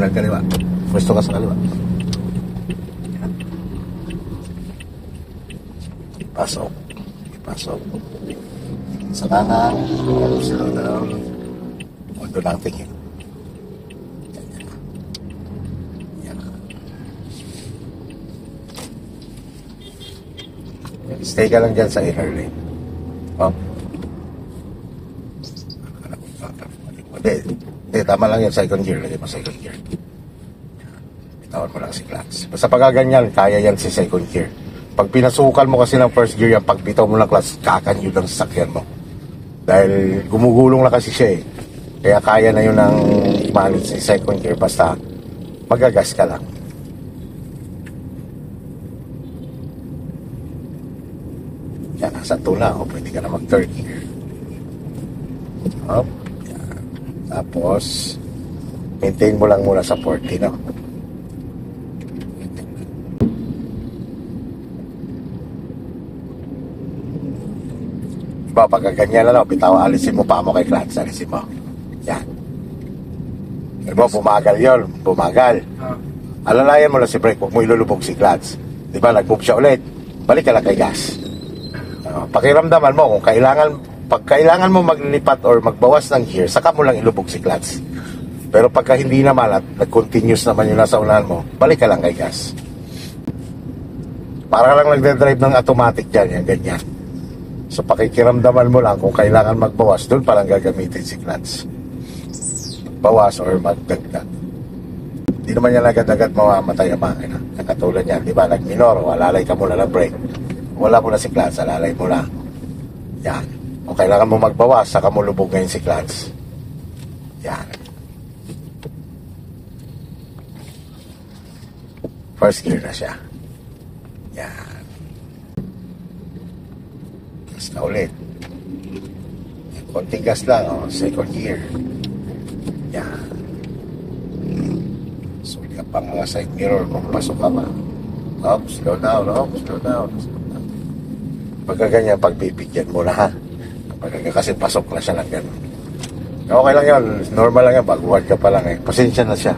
Ng kaliwa. Pwesto ka sa kaliwa. Pasok. Pasok. Sa kanan. Slow down. Huwag lang tingin. Yan. Stay ka lang dyan sa inner lane. Oh. Hindi, tama lang yan, second gear. Lagay mo second gear. Bitawan mo lang si clutch. Basta pagkaganyan, kaya yan si second gear. Pag pinasukan mo kasi ng first gear yan, pag bitaw mo ng clutch, kakanyo lang sa sakyan mo. Dahil gumugulong lang kasi siya eh. Kaya kaya na yun ng i-manage si second gear, basta magagas ka lang. Yan, nasa 2 na. O pwede ka na mag-third gear. Up. Tapos, maintain mo lang muna sa 40, no? Diba, pagka ganyan na, no? Bitaw, alisin mo pa mo kay clutch. Alisin mo. Yan. Diba, bumagal yun. Bumagal. Alalayan mo lang si brake. Huwag mo ilulubog si clutch. Diba, nag-move siya ulit. Balik ka lang kay gas. Pakiramdaman mo kung pag kailangan mo maglipat or magbawas ng gear, saka mo lang ilubog si clutch. Pero pagka hindi naman at nag-continuous naman yung nasa unahan mo, balik ka lang kay gas. Para lang nagde-drive ng automatic dyan, yan, ganyan. So pakikiramdaman mo lang kung kailangan magbawas, doon palang gagamitin si clutch. Bawas or magdagdag. Hindi naman yan agad-agad mamamatay ang makina. Katulad yan, di ba? Nag-minor, alalay ka muna ng brake. Wala mo na si clutch, alalay mo lang. Yan. Kung kailangan mo magbawas, saka mo lubog ngayon si clutch. Yan. First gear na siya. Yan. Gas na ulit. Yan. Konting gas lang, oh. Second gear. Yan. Suli ka pang mga side mirror kung pasok ka pa. Up, slow down, up, slow down. Pagka ganyan, pagbibigyan mo na ha. Kasi pasok na siya ng gano'n. Okay lang yun, normal lang yan, baguhan ka pa lang eh. Pasensya na siya.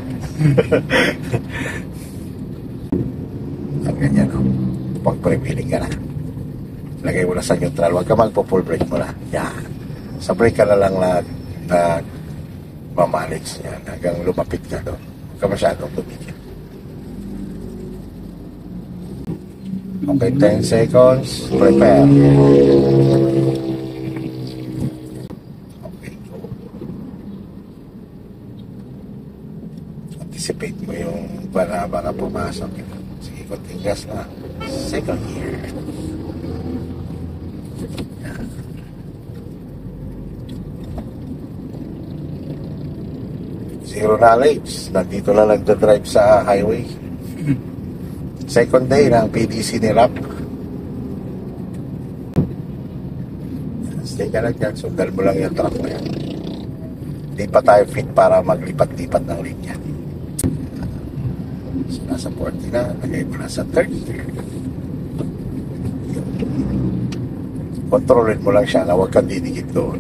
Ang ganyan o. Pag pre-feeling ka na. Lagay mo na sa neutral, huwag ka magpo-full brake mo na. Yan. Sa brake ka na lang na mamanage niya hanggang lumapit ka doon. Huwag ka masyadong tumigil. Okay, 10 seconds. Prepare. Okay, go. Anticipate mo yung baka pumasok. Sige, konting gas na. Second gear. Yan. Zero knowledge. Nandito lang nagdadrive sa highway. Second day ng PDC ni Rap. Stay ka lang dyan. Sundan mo lang yung truck na yan. Hindi pa tayo fit para maglipat-lipat ng linya. So nasa 40 na. Lagay mo na sa 30. Kontrolin mo lang siya na huwag kang didikit doon.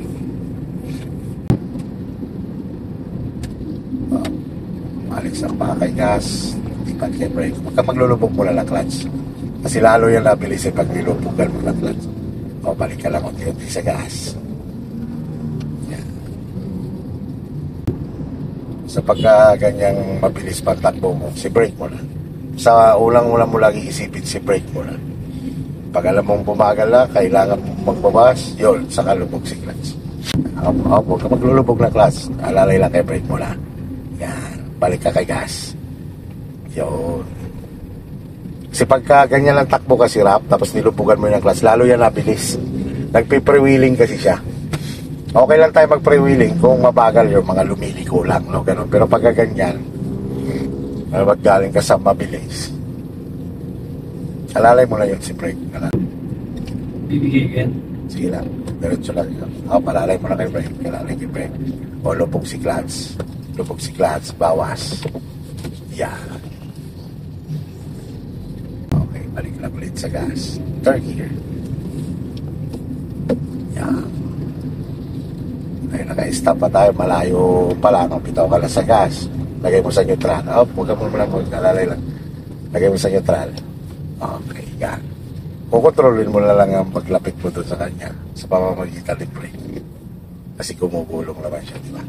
Malis ang pakay gas. Lipat kay brake. Huwag kang maglulubog mo na lang clutch. Kasi lalo yan nabilis pag nilubugan mo na clutch. O balik ka lang unti-unti sa gas. Yan. Sa pagka ganyang mabilis pagtakbo mo, si brake mo na. Sa ulang-ulang mo lagi isipin si brake mo na. Pag alam mong bumagal na, kailangan mong magbawas, yun, saka lubog si clutch. Huwag ka maglulubog na clutch. Alalay lang kay brake mo na. Yan. Balik ka kay gas. Yun. Kasi pagka ganyan lang takbo kasi Rap, tapos nilubugan mo yung clutch, lalo yan nabilis. Nagpe-pre-wheeling kasi siya. Okay lang tayo mag-pre-wheeling kung mabagal yung mga lumiliko lang, no? Ganun. Pero pagka ganyan, galing ka sa mabilis, alalay mo na yun si brake. Bibigay yan? Sige lang. Diretso lang yun. Palalay mo na kay brake. Alalay kay brake. O lubog si clutch. Lubog si clutch. Bawas. Yan. Balik lang ulit sa gas. Third gear. Yan. Ay, naka-stop pa tayo. Malayo pa lang. Bitaw ka lang sa gas. Lagay mo sa neutral. Oh, huwag ka muna mag-alalay lang. Lagay mo sa neutral. Okay, yan. Kukontrolin mo na lang ang paglapit mo doon sa kanya sa pamamagitan ng brake. Kasi gumugulong naman siya, di ba?